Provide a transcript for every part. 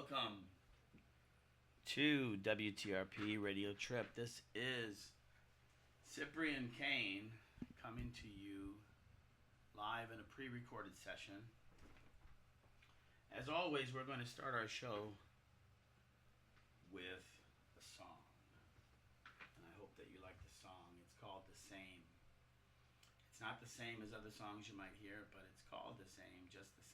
welcome to WTRP Radio Trip. This is Cyprian Kane coming to you live in a pre-recorded session. As always, we're going to start our show with a song. And I hope that you like the song. It's called The Same. It's not the same as other songs you might hear, but it's called The Same, just the same.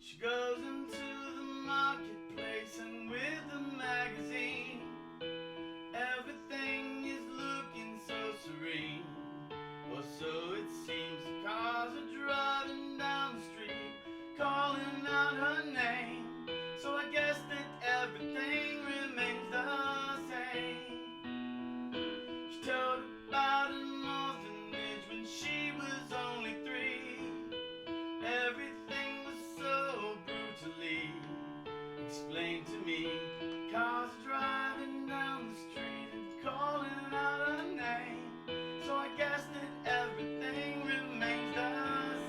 She goes into the marketplace and with the magazine, everything is looking so serene. Or so it seems. The cars are driving down the street, calling out her name. So I guess that everything remains the same. She told about an orphanage when she was only 3. Everything so brutally explained to me. Cars driving down the street and calling out her name. So I guess that everything remains the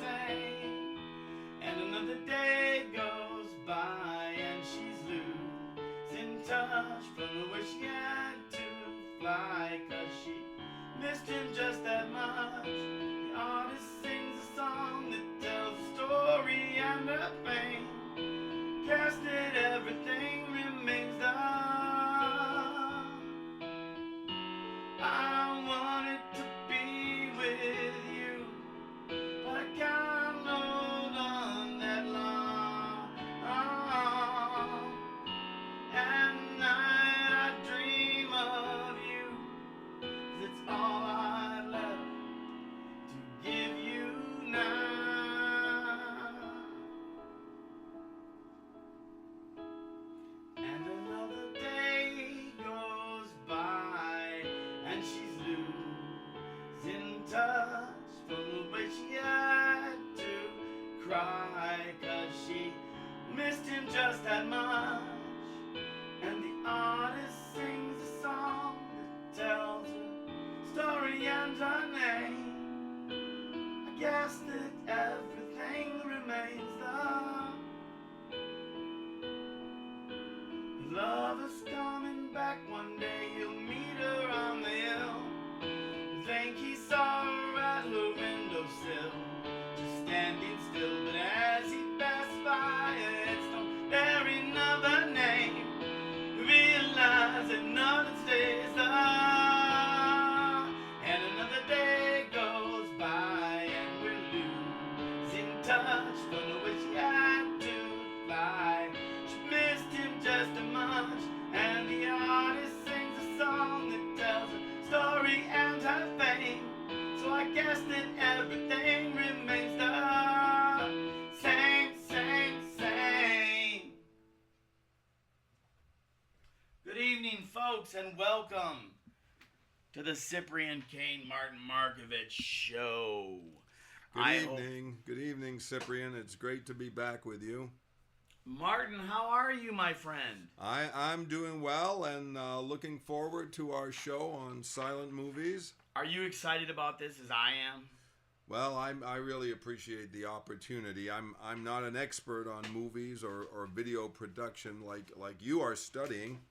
same. And another day goes by and she's losing touch from the way she had to fly, 'cause she missed him just that much. The artist sings a song that tells a story and her pain. Guess that everything remains the I wanted to be with you, but I can't hold on that long. At night I dream of you, 'cause it's all I've left to give you now. And another day goes by and she's losing touch from the way she had to cry, 'cause she missed him just that much. And the artist sings a song that tells her story and her name. I guess that everything remains the lover's coming back one day. He'll meet her on the hill. Think he saw her at her windowsill, just standing still. But as he passed by her headstone bearing another name, he realized that none stays the and another day goes by and we're losing touch from the way she had to fly. She missed him just as much. And the artist sings a song that tells her story and her fame. So I guess that everything remains the same, same, same. Good evening, folks, and welcome to the Cyprian Kane Martin Markovich Show. Good evening, Cyprian. It's great to be back with you. Martin, how are you, my friend? I'm doing well and looking forward to our show on silent movies. Are you excited about this as I am? Well, I really appreciate the opportunity. I'm not an expert on movies or video production like you are studying,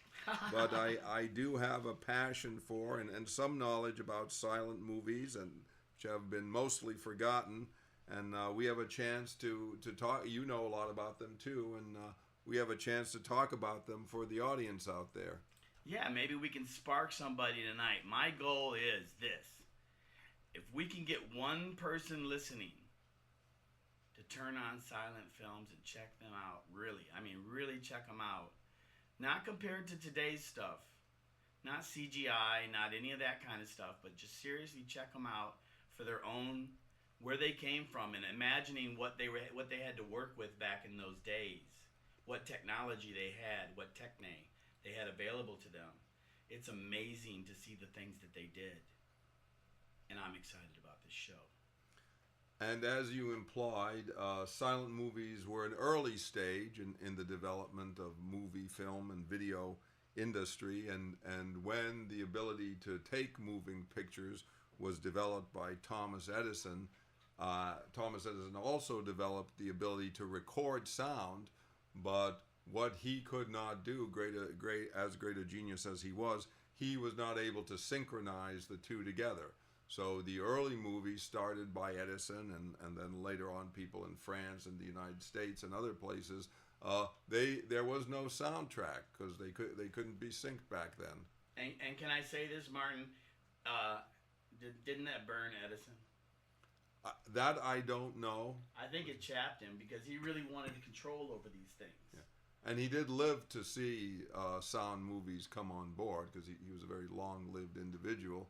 but I do have a passion for and some knowledge about silent movies, and which have been mostly forgotten. And we have a chance to talk. You know a lot about them too, and we have a chance to talk about them for the audience out there. Yeah, maybe we can spark somebody tonight. My goal is this. If we can get one person listening to turn on silent films and check them out, really check them out. Not compared to today's stuff, Not CGI, not any of that kind of stuff, but just seriously check them out for their own, where they came from, and imagining what they had to work with back in those days, what technology they had, what techne they had available to them. It's amazing to see the things that they did, and I'm excited about this show. And as you implied, silent movies were an early stage in the development of movie, film, and video industry. And when the ability to take moving pictures was developed by Thomas Edison, Thomas Edison also developed the ability to record sound, but what he could not do, great a genius as he was not able to synchronize the two together. So the early movies started by Edison, and then later on people in France and the United States and other places, there was no soundtrack because they couldn't be synced back then. And can I say this, Martin? Didn't that burn Edison? That I don't know. I think it chapped him because he really wanted control over these things. Yeah. And he did live to see sound movies come on board because he was a very long-lived individual.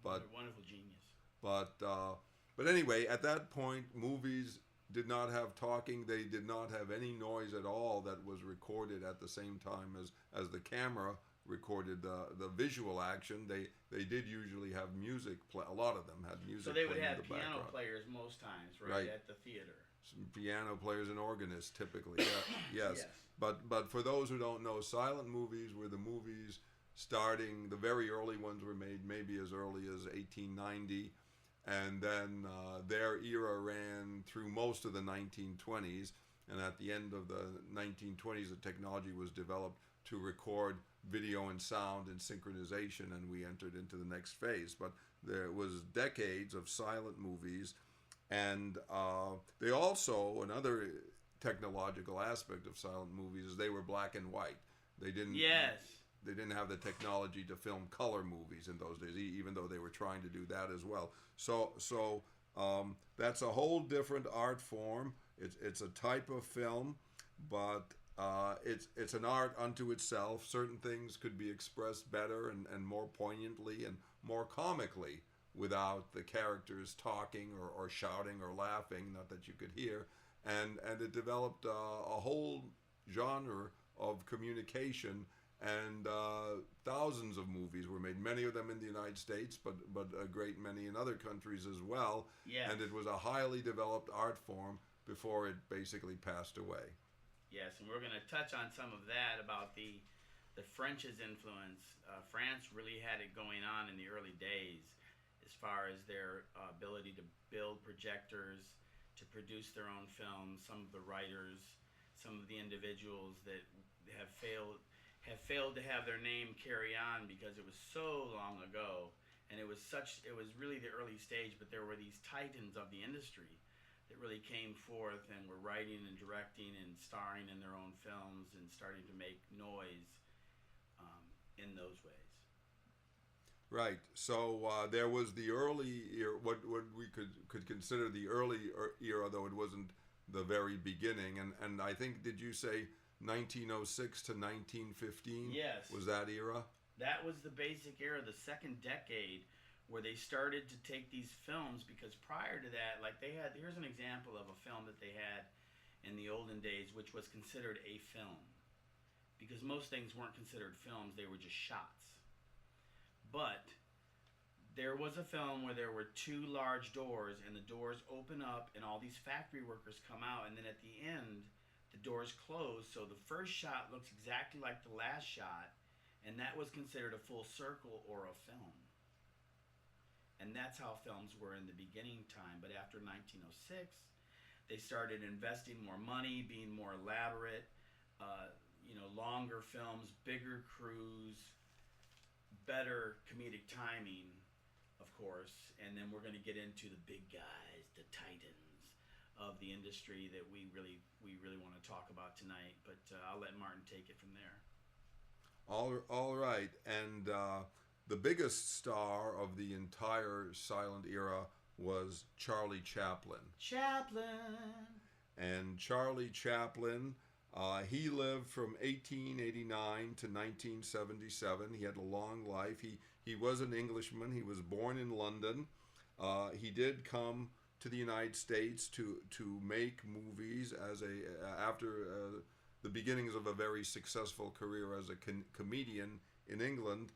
But wonderful genius. But anyway, at that point, movies did not have talking. They did not have any noise at all that was recorded at the same time as the camera recorded the visual action. They did usually have music play. A lot of them had music. So they would playing have in the piano background. players most times, right, at the theater. Some piano players and organists typically. Yeah, yes. But for those who don't know, silent movies were the movies starting. The very early ones were made maybe as early as 1890, and then their era ran through most of the 1920s. And at the end of the 1920s, the technology was developed to record video and sound and synchronization, and we entered into the next phase. But there was decades of silent movies, and they also, another technological aspect of silent movies is they were black and white. They didn't. Yes. They didn't have the technology to film color movies in those days, even though they were trying to do that as well. So that's a whole different art form. It's a type of film, but it's an art unto itself. Certain things could be expressed better and more poignantly and more comically without the characters talking or shouting or laughing, not that you could hear. And it developed a whole genre of communication. And thousands of movies were made, many of them in the United States, but a great many in other countries as well. Yes. And it was a highly developed art form before it basically passed away. Yes, and we're going to touch on some of that about the French's influence. France really had it going on in the early days as far as their ability to build projectors, to produce their own films. Some of the writers, some of the individuals that have failed to have their name carry on because it was so long ago, and it was really the early stage, but there were these titans of the industry that really came forth and were writing and directing and starring in their own films and starting to make noise in those ways. Right. So there was the early era, what we could consider the early era, though it wasn't the very beginning. And I think, did you say 1906 to 1915? Yes. Was that era? That was the basic era, the second decade, where they started to take these films, because prior to that, like here's an example of a film that they had in the olden days, which was considered a film. Because most things weren't considered films, they were just shots. But there was a film where there were two large doors, and the doors open up, and all these factory workers come out, and then at the end, the doors close, so the first shot looks exactly like the last shot, and that was considered a full circle or a film. And that's how films were in the beginning time. But after 1906, they started investing more money, being more elaborate, longer films, bigger crews, better comedic timing, of course. And then we're going to get into the big guys, the titans of the industry that we really want to talk about tonight. But I'll let Martin take it from there. All right. And the biggest star of the entire silent era was Charlie Chaplin. Chaplin! And Charlie Chaplin He lived from 1889 to 1977. He had a long life. He was an Englishman. He was born in London. He did come to the United States to make movies as after the beginnings of a very successful career as a comedian in England.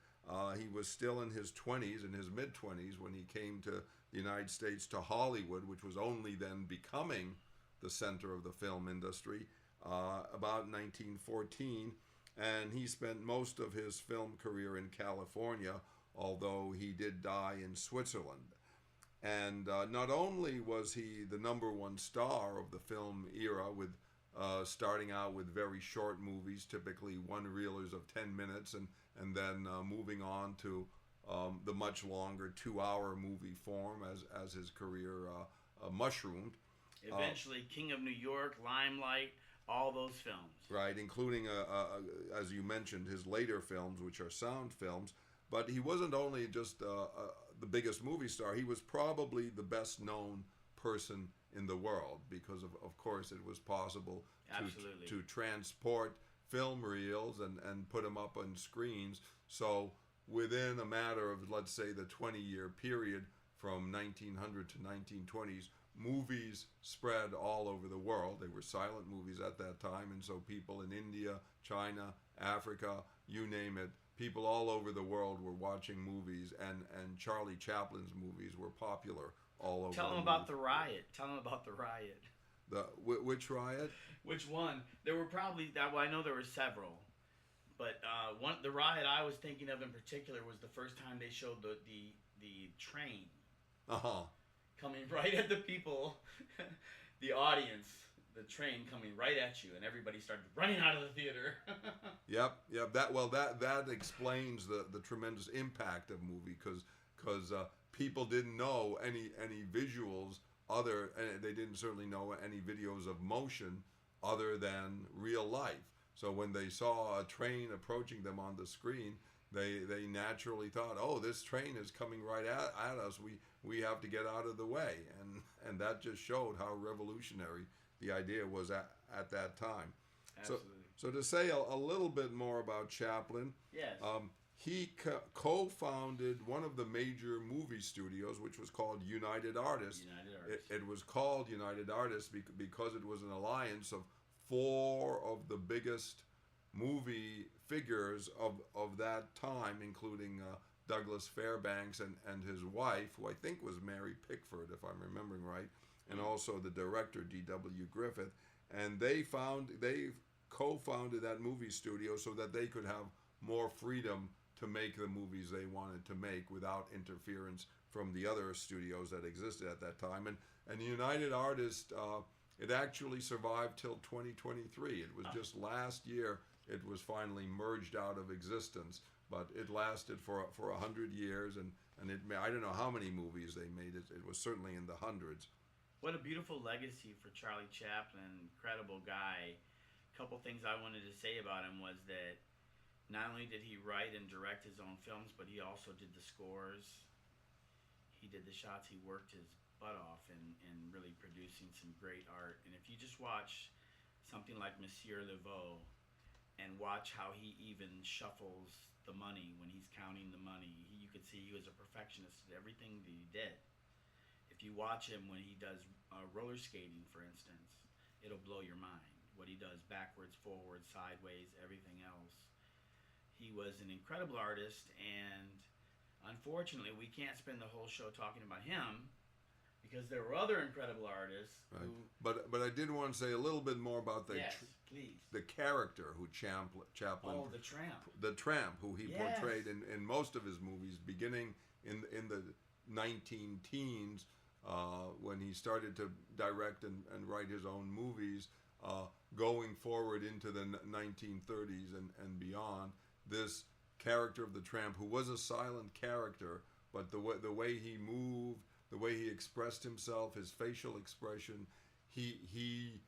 He was still in his 20s, in his mid-20s, when he came to the United States, to Hollywood, which was only then becoming the center of the film industry, about 1914. And he spent most of his film career in California, although he did die in Switzerland. And not only was he the number one star of the film era, with starting out with very short movies, typically one-reelers of 10 minutes, and then moving on to the much longer 2-hour movie form as his career mushroomed. Eventually, King of New York, Limelight, all those films. Right, including, as you mentioned, his later films, which are sound films. But he wasn't only just the biggest movie star, he was probably the best known person in the world, because of course it was possible to transport film reels and put them up on screens. So within a matter of, let's say, the 20-year period from 1900 to 1920s, movies spread all over the world. They were silent movies at that time, and so people in India, China, Africa, you name it, people all over the world were watching movies, and Charlie Chaplin's movies were popular all over. Tell them about the riot. Tell them about the riot. Which riot? Which one? There were probably, well, I know there were several, but the riot I was thinking of in particular was the first time they showed the train. Coming right at the people, the audience, the train coming right at you, and everybody started running out of the theater. Yep. That explains the tremendous impact of movie, because people didn't know any visuals and they didn't certainly know any videos of motion other than real life. So when they saw a train approaching them on the screen, they naturally thought, oh, this train is coming right at us. We have to get out of the way, and that just showed how revolutionary the idea was at that time. Absolutely. So to say a little bit more about Chaplin, yes. He co-founded one of the major movie studios, which was called United Artists. It was called United Artists because it was an alliance of 4 of the biggest movie figures of that time, including Douglas Fairbanks and his wife, who I think was Mary Pickford, if I'm remembering right, and also the director D.W. Griffith. And they co-founded that movie studio so that they could have more freedom to make the movies they wanted to make without interference from the other studios that existed at that time. And United Artists, it actually survived till 2023. It was just last year it was finally merged out of existence, but it lasted for 100 years, and I don't know how many movies they made. It was certainly in the hundreds. What a beautiful legacy for Charlie Chaplin. Incredible guy. A couple things I wanted to say about him was that not only did he write and direct his own films, but he also did the scores. He did the shots. He worked his butt off in really producing some great art. And if you just watch something like Monsieur Laveau and watch how he even shuffles the money when he's counting the money, you could see he was a perfectionist at everything that he did. If you watch him when he does roller skating, for instance, it'll blow your mind. What he does backwards, forwards, sideways, everything else. He was an incredible artist, and unfortunately, we can't spend the whole show talking about him because there were other incredible artists. Right. But I did want to say a little bit more about the character who Chaplin. Oh, the tramp. The tramp, who he portrayed in most of his movies, beginning in the 19-teens, when he started to direct and write his own movies, going forward into the 1930s and beyond. This character of the tramp, who was a silent character, but the way he moved, the way he expressed himself, his facial expression, he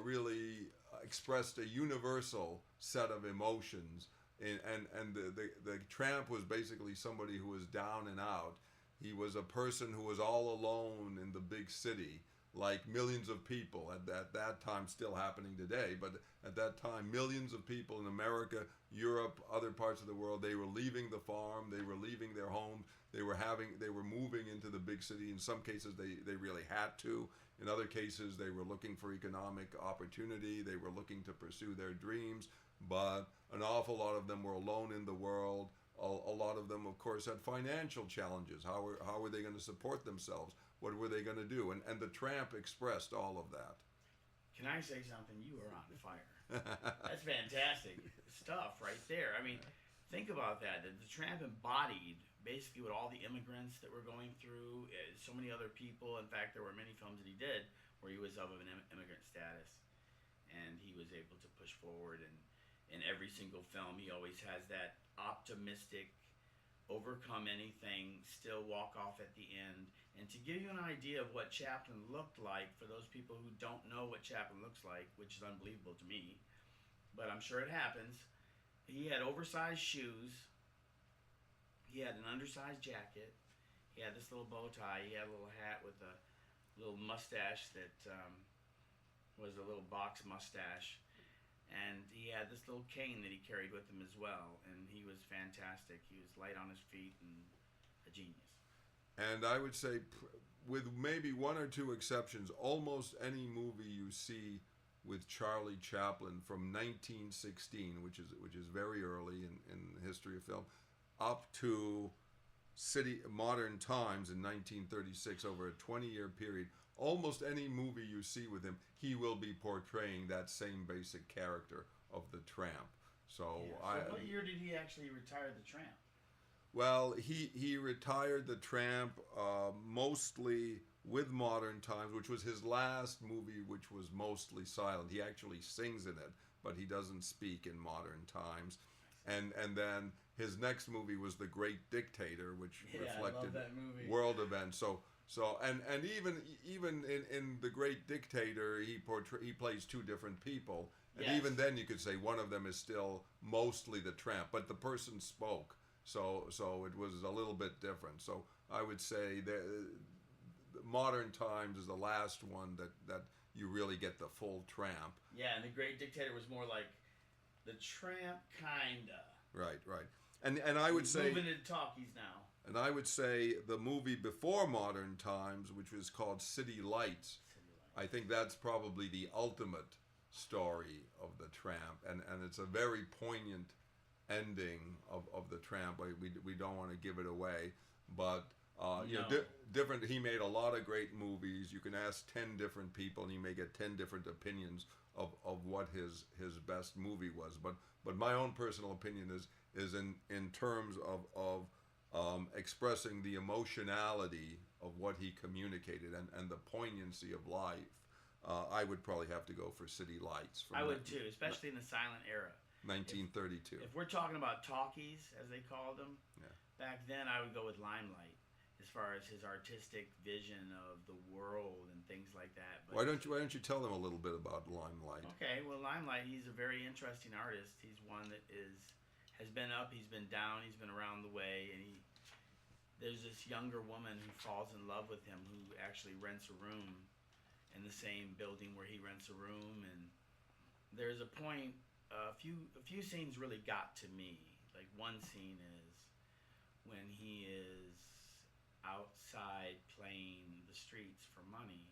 really expressed a universal set of emotions. And the tramp was basically somebody who was down and out. He was a person who was all alone in the big city, like millions of people at that time, still happening today, but at that time, millions of people in America, Europe, other parts of the world, they were leaving the farm, they were leaving their homes, they were moving into the big city. In some cases, they really had to. In other cases, they were looking for economic opportunity, they were looking to pursue their dreams, but an awful lot of them were alone in the world. A lot of them, of course, had financial challenges. How were they going to support themselves? What were they going to do? And the Tramp expressed all of that. Can I say something? You are on fire. That's fantastic stuff right there. I mean, think about that. The Tramp embodied basically what all the immigrants that were going through, so many other people. In fact, there were many films that he did where he was of an immigrant status, and he was able to push forward. And in every single film, he always has that optimistic, overcome anything, still walk off at the end. And to give you an idea of what Chaplin looked like, for those people who don't know what Chaplin looks like, which is unbelievable to me, but I'm sure it happens, he had oversized shoes, he had an undersized jacket, he had this little bow tie, he had a little hat with a little mustache that was a little box mustache, and he had this little cane that he carried with him as well, and he was fantastic. He was light on his feet and a genius. And I would say, with maybe one or two exceptions, almost any movie you see with Charlie Chaplin from 1916, which is very early in the history of film, up to Modern Times in 1936, over a 20-year period, almost any movie you see with him, he will be portraying that same basic character of the Tramp. So, what year did he actually retire the Tramp? Well, he retired the Tramp mostly with Modern Times, which was his last movie, which was mostly silent. He actually sings in it, but he doesn't speak in Modern Times. And then his next movie was The Great Dictator, which reflected world events. So and even in The Great Dictator, he plays two different people, and yes. Even then you could say one of them is still mostly the Tramp, but the person spoke. So it was a little bit different. So I would say that Modern Times is the last one that you really get the full Tramp. Yeah, and The Great Dictator was more like the Tramp, kinda. Right. And I would say moving into talkies now. And I would say the movie before Modern Times, which was called City Lights, I think that's probably the ultimate story of the Tramp, and it's a very poignant ending of the Tramp. We don't want to give it away, but different. He made a lot of great movies. You can ask 10 different people, and you may get 10 different opinions of what his best movie was. But my own personal opinion is in terms of expressing the emotionality of what he communicated and the poignancy of life. I would probably have to go for City Lights. I would too, especially in the silent era. 1932. If we're talking about talkies, as they called them, back then I would go with Limelight, as far as his artistic vision of the world and things like that. But why don't you tell them a little bit about Limelight? Okay, well, Limelight, he's a very interesting artist. He's one that has been up, he's been down, he's been around the way, and there's this younger woman who falls in love with him, who actually rents a room in the same building where he rents a room. And there's a point, a few scenes really got to me. Like, one scene is when he is outside playing the streets for money,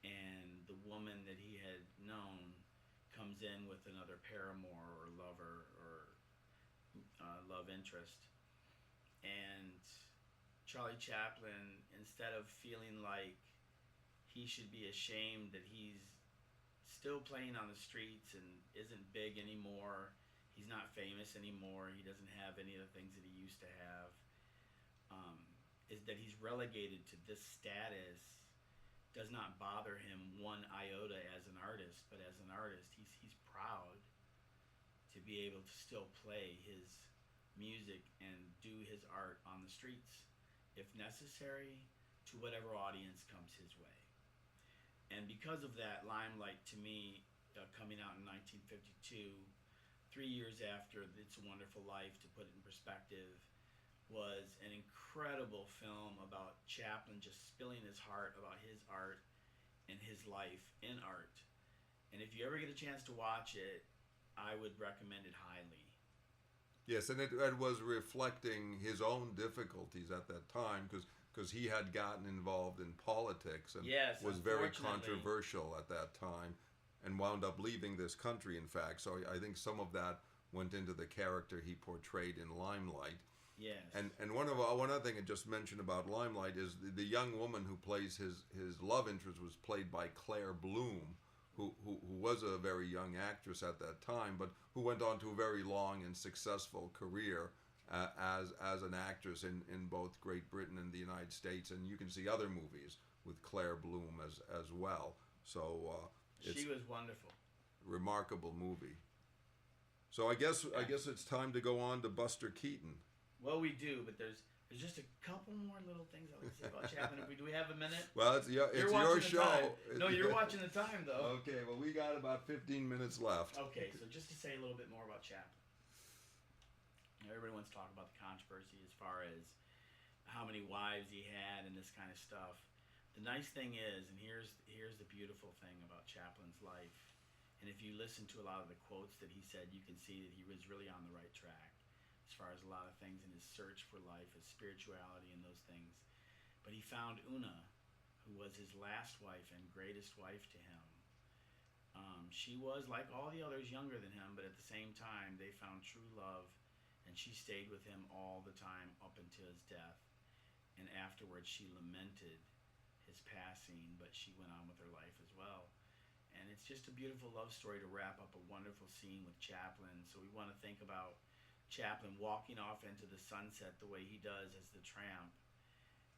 and the woman that he had known comes in with another paramour or lover or love interest. And Charlie Chaplin, instead of feeling like he should be ashamed that he's still playing on the streets and isn't big anymore, he's not famous anymore, he doesn't have any of the things that he used to have, is that he's relegated to this status does not bother him one iota as an artist, but as an artist he's proud to be able to still play his music and do his art on the streets, if necessary, to whatever audience comes his way. And because of that, Limelight, to me, coming out in 1952, 3 years after It's a Wonderful Life, to put it in perspective, was an incredible film about Chaplin just spilling his heart about his art and his life in art. And if you ever get a chance to watch it, I would recommend it highly. Yes, and it was reflecting his own difficulties at that time because he had gotten involved in politics and Yes, was very unfortunately. controversial at that time and wound up leaving this country, in fact. So I think some of that went into the character he portrayed in Limelight. Yes. And one other thing I just mentioned about Limelight is the young woman who plays his love interest was played by Claire Bloom, who was a very young actress at that time, but who went on to a very long and successful career as an actress in both Great Britain and the United States. And you can see other movies with Claire Bloom as well. So it's she was wonderful. a remarkable movie. So I guess it's time to go on to Buster Keaton. Well, we do, but there's just a couple more little things I want to say about Chaplin. Do we have a minute? Well, it's your watching the show. time. No, you're watching the time, though. Okay, well, we got about 15 minutes left. Okay, so just to say a little bit more about Chaplin. Everybody wants to talk about the controversy as far as how many wives he had and this kind of stuff. The nice thing is, and here's the beautiful thing about Chaplin's life, and if you listen to a lot of the quotes that he said, you can see that he was really on the right track as far as a lot of things in his search for life, his spirituality and those things. But he found Una, who was his last wife and greatest wife to him. She was, like all the others, younger than him, but at the same time, they found true love, and she stayed with him all the time up until his death. And afterwards, she lamented his passing, but she went on with her life as well. And it's just a beautiful love story to wrap up a wonderful scene with Chaplin. So we want to think about Chaplin walking off into the sunset the way he does as the tramp,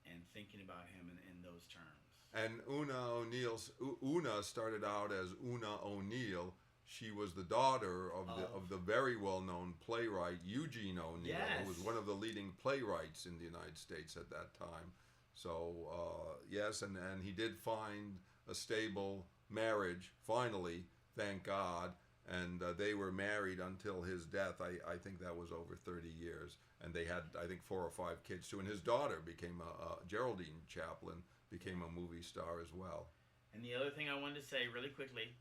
and thinking about him in those terms. And Una started out as Una O'Neill. She was the daughter of the very well-known playwright Eugene O'Neill, Yes. who was one of the leading playwrights in the United States at that time. So yes, and he did find a stable marriage finally, thank God. And they were married until his death. I think that was over 30 years. And they had, I think, 4 or 5 kids too. And his daughter became Geraldine Chaplin became a movie star as well. And the other thing I wanted to say really quickly,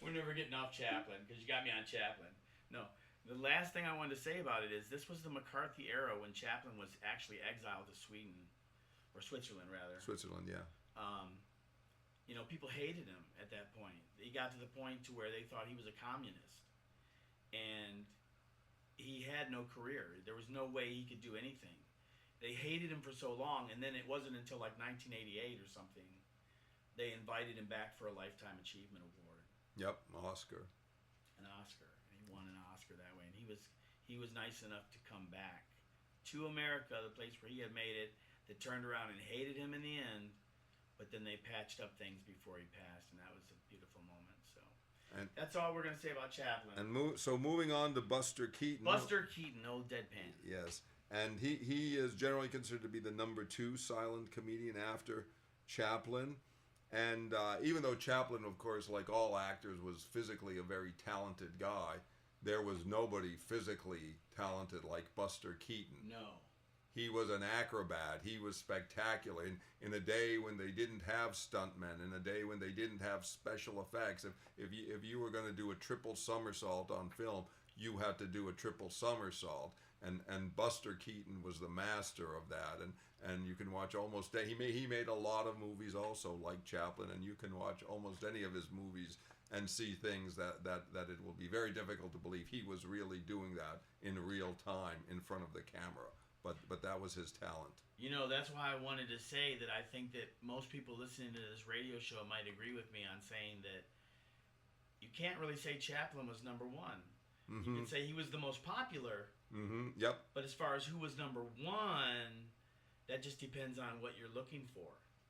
we're never getting off Chaplin because you got me on Chaplin. No, the last thing I wanted to say about it is this was the McCarthy era when Chaplin was actually exiled to Sweden, or Switzerland rather. Switzerland, yeah. You know, people hated him at that point. He got to the point to where they thought he was a communist. And he had no career. There was no way he could do anything. They hated him for so long, and then it wasn't until like 1988 or something they invited him back for a Lifetime Achievement Award. Yep, Oscar. An Oscar. And he won an Oscar that way. And he was nice enough to come back to America, the place where he had made it, that turned around and hated him in the end. But then they patched up things before he passed, and that was a beautiful moment. So that's all we're going to say about Chaplin. And moving on to Buster Keaton. Buster Keaton, old deadpan. Yes, and he is generally considered to be the number 2 silent comedian after Chaplin. And even though Chaplin, of course, like all actors, was physically a very talented guy, there was nobody physically talented like Buster Keaton. No. He was an acrobat. He was spectacular. In a day when they didn't have stuntmen, in a day when they didn't have special effects, if you were going to do a triple somersault on film, you had to do a triple somersault. And Buster Keaton was the master of that. And you can watch almost he made a lot of movies also like Chaplin, and you can watch almost any of his movies and see things that it will be very difficult to believe he was really doing that in real time in front of the camera. But that was his talent. You know, that's why I wanted to say that I think that most people listening to this radio show might agree with me on saying that you can't really say Chaplin was number 1. Mm-hmm. You can say he was the most popular. Mm-hmm. Yep. But as far as who was number 1, that just depends on what you're looking for.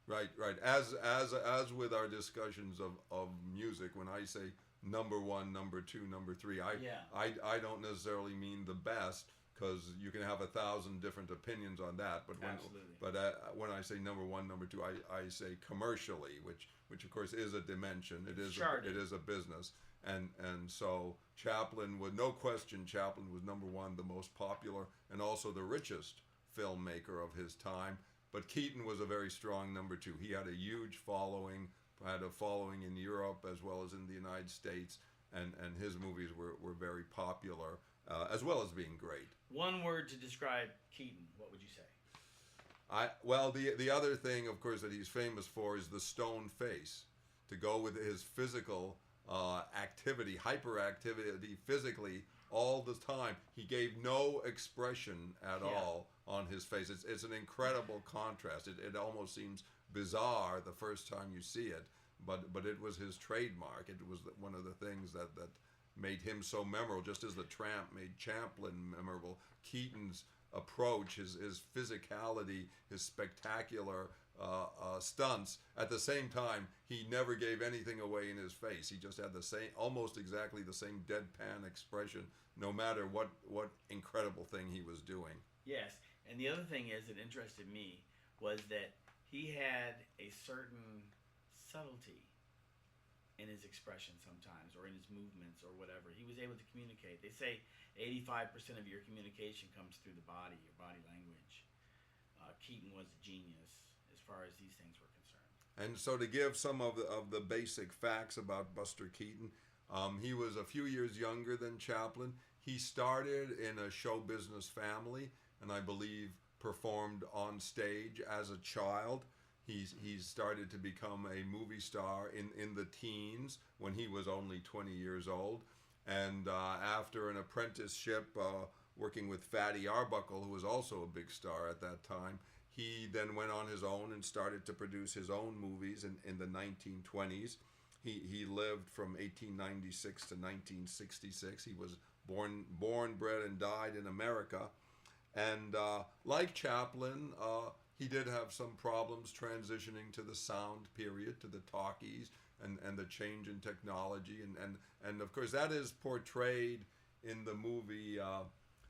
Right. As with our discussions of music, when I say number 1, number 2, number 3, I don't necessarily mean the best, because you can have 1,000 different opinions on that. But when I say number 1, number 2, I say commercially, which of course is a dimension. It is a business. And so Chaplin, with no question, Chaplin was number 1, the most popular and also the richest filmmaker of his time. but Keaton was a very strong number two. He had a huge following, had a following in Europe as well as in the United States, and his movies were very popular, as well as being great. One word to describe Keaton, what would you say? Well, the other thing, of course, that he's famous for is the stone face. To go with his physical activity, hyperactivity physically all the time. He gave no expression at all on his face. It's an incredible contrast. It almost seems bizarre the first time you see it, but it was his trademark. It was one of the things that made him so memorable, just as the Tramp made Chaplin memorable. Keaton's approach, his physicality, his spectacular stunts. At the same time, he never gave anything away in his face. He just had the same, almost exactly the same deadpan expression, no matter what incredible thing he was doing. Yes, and the other thing is that interested me was that he had a certain subtlety in his expression sometimes, or in his movements, or whatever. He was able to communicate. They say 85% of your communication comes through the body, your body language. Keaton was a genius as far as these things were concerned. And so, to give some of the basic facts about Buster Keaton, he was a few years younger than Chaplin. He started in a show business family, and I believe performed on stage as a child. He started to become a movie star in the teens when he was only 20 years old. And after an apprenticeship working with Fatty Arbuckle, who was also a big star at that time, he then went on his own and started to produce his own movies in the 1920s. He lived from 1896 to 1966. He was born, bred, and died in America. And like Chaplin, he did have some problems transitioning to the sound period, to the talkies, and the change in technology. And of course, that is portrayed in the movie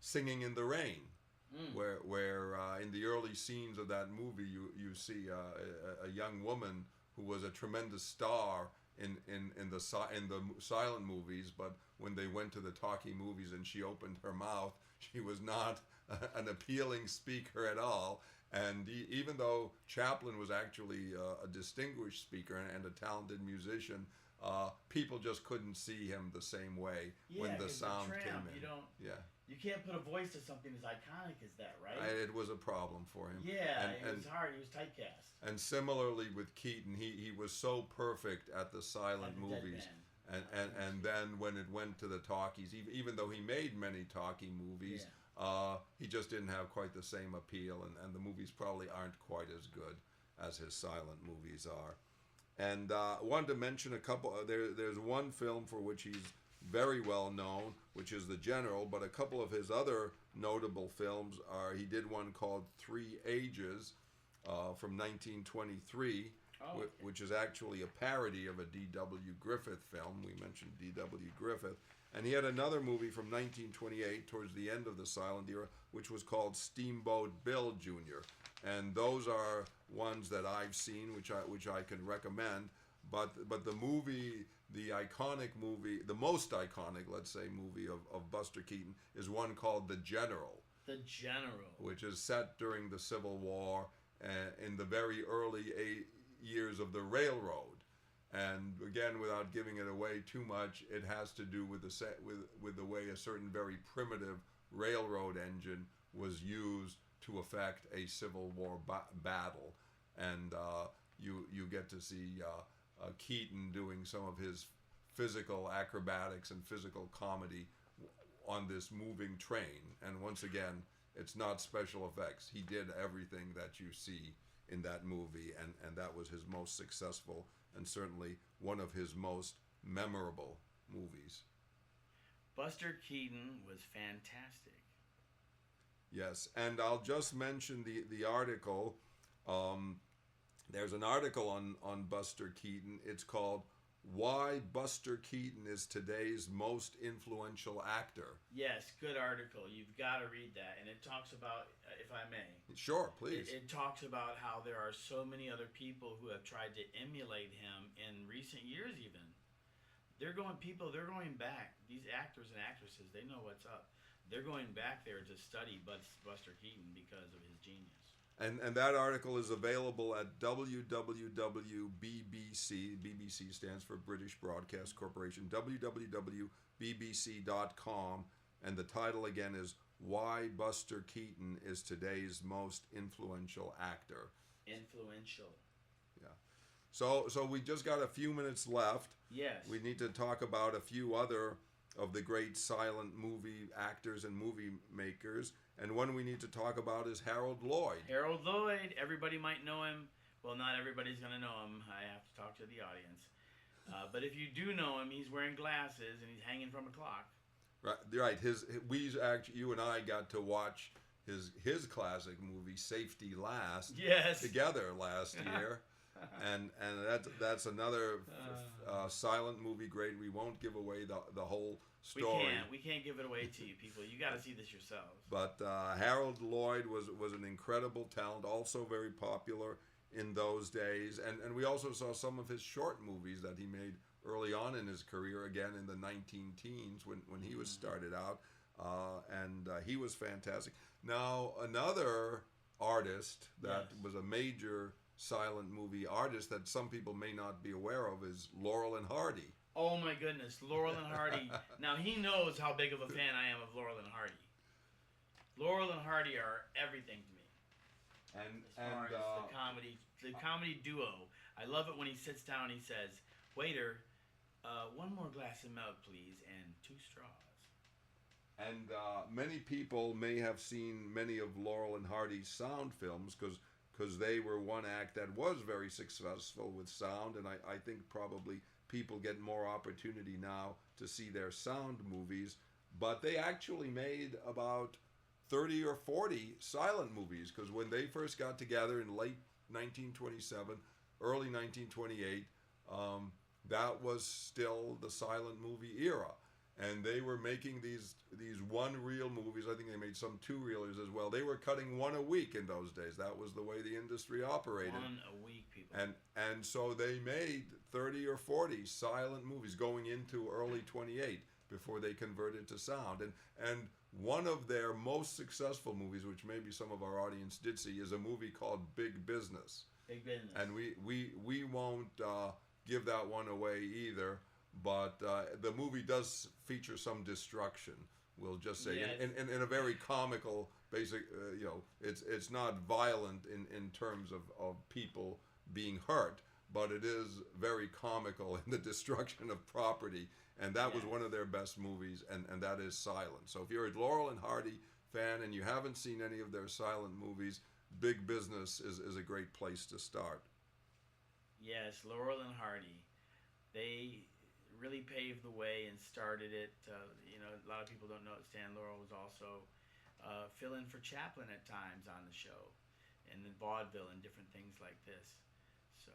Singing in the Rain, where in the early scenes of that movie, you see a young woman who was a tremendous star in the silent movies, but when they went to the talkie movies and she opened her mouth, she was not an appealing speaker at all. And even though Chaplin was actually a distinguished speaker and a talented musician, people just couldn't see him the same way when the sound came in. You can't put a voice to something as iconic as that, right? It was a problem for him. Yeah, it was hard. He was typecast. And similarly with Keaton, he was so perfect at the silent movies. And then when it went to the talkies, even though he made many talkie movies, he just didn't have quite the same appeal, and the movies probably aren't quite as good as his silent movies are. And I wanted to mention a couple. There's one film for which he's very well known, which is The General, but a couple of his other notable films are, he did one called Three Ages from 1923, which is actually a parody of a D.W. Griffith film. We mentioned D.W. Griffith. And he had another movie from 1928, towards the end of the silent era, which was called Steamboat Bill Jr. And those are ones that I've seen, which I can recommend. But the movie, the iconic movie, the most iconic, let's say, movie of Buster Keaton is one called The General. The General. Which is set during the Civil War in the very early years of the railroad. And again, without giving it away too much, it has to do with the way a certain very primitive railroad engine was used to affect a Civil War battle. And you get to see Keaton doing some of his physical acrobatics and physical comedy on this moving train. And once again, it's not special effects. He did everything that you see in that movie, and that was his most successful and certainly one of his most memorable movies. Buster Keaton was fantastic. Yes, and I'll just mention the article. There's an article on Buster Keaton. It's called Why Buster Keaton is Today's Most Influential Actor. Yes, good article. You've got to read that. And it talks about, if I may. Sure, please. It talks about how there are so many other people who have tried to emulate him in recent years even. They're going back. These actors and actresses, they know what's up. They're going back there to study Buster Keaton because of his genius. And that article is available at www.bbc. BBC stands for British Broadcast Corporation. www.bbc.com. And the title again is Why Buster Keaton is Today's Most Influential Actor. Influential. Yeah. So we just got a few minutes left. Yes. We need to talk about a few other of the great silent movie actors and movie makers. And one we need to talk about is Harold Lloyd. Harold Lloyd. Everybody might know him. Well, not everybody's going to know him. I have to talk to the audience. But if you do know him, he's wearing glasses and he's hanging from a clock. Right. You and I got to watch his classic movie Safety Last. Yes. Together last year. and that's another silent movie great. We won't give away the whole story. We can't give it away to you people. You got to see this yourselves. But Harold Lloyd was an incredible talent, also very popular in those days. And we also saw some of his short movies that he made early on in his career, again in the 19-teens when he was started out. And he was fantastic. Now, another artist that was a major silent movie artist that some people may not be aware of is Laurel and Hardy. Oh my goodness, Laurel and Hardy. Now he knows how big of a fan I am of Laurel and Hardy. Laurel and Hardy are everything to me. As far as the comedy duo. I love it when he sits down and he says, "Waiter, one more glass of milk, please, and 2 straws." And many people may have seen many of Laurel and Hardy's sound films because they were one act that was very successful with sound, and I think probably people get more opportunity now to see their sound movies, but they actually made about 30 or 40 silent movies, because when they first got together in late 1927, early 1928, that was still the silent movie era. And they were making these one-reel movies. I think they made some 2-reelers as well. They were cutting one a week in those days. That was the way the industry operated. One a week, people. And so they made 30 or 40 silent movies going into early 28 before they converted to sound. And one of their most successful movies, which maybe some of our audience did see, is a movie called Big Business. Big Business. And we won't give that one away either. But the movie does feature some destruction. We'll just say, in a very comical, basic. It's not violent in terms of people being hurt, but it is very comical in the destruction of property. And that was one of their best movies, and that is silent. So if you're a Laurel and Hardy fan and you haven't seen any of their silent movies, Big Business is a great place to start. Yes, Laurel and Hardy. They really paved the way and started it. A lot of people don't know that Stan Laurel was also fill-in for Chaplin at times on the show, and in vaudeville and different things like this. So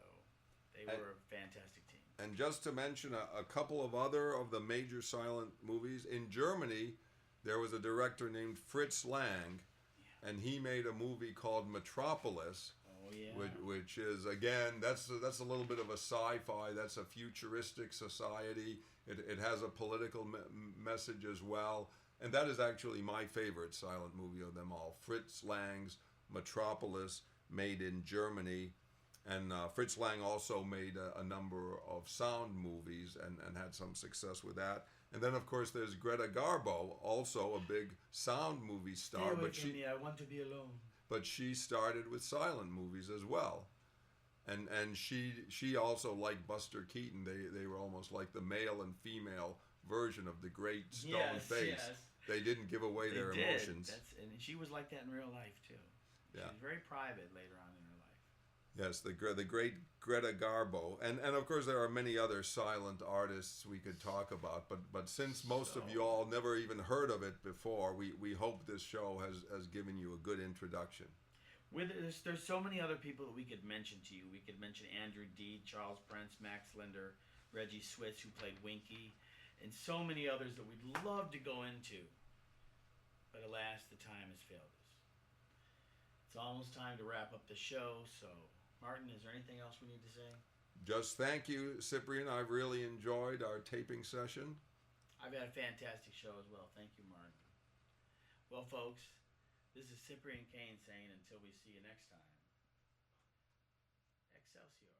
they were a fantastic team. And just to mention a couple of other of the major silent movies, in Germany, there was a director named Fritz Lang, and he made a movie called Metropolis. Oh, yeah. Which is, again, that's a little bit of a sci-fi. That's a futuristic society. It has a political message as well. And that is actually my favorite silent movie of them all. Fritz Lang's Metropolis, made in Germany. And Fritz Lang also made a number of sound movies and had some success with that. And then, of course, there's Greta Garbo, also a big sound movie star. Stay away from me, I want to be alone. But she started with silent movies as well, and she also, like Buster Keaton, they were almost like the male and female version of the great stone face. Yes. They didn't give away their emotions. And she was like that in real life too. She was very private later on in her life. Yes, the great Greta Garbo, and of course there are many other silent artists we could talk about. But since most of you all never even heard of it before, we hope this show has given you a good introduction. There's so many other people that we could mention to you. We could mention Andrew Deed, Charles Prince, Max Linder, Reggie Switz, who played Winky, and so many others that we'd love to go into. But alas, the time has failed us. It's almost time to wrap up the show, so Martin, is there anything else we need to say? Just thank you, Cyprian. I've really enjoyed our taping session. I've had a fantastic show as well. Thank you, Martin. Well, folks, This is Cyprian Kane saying until we see you next time. Excelsior.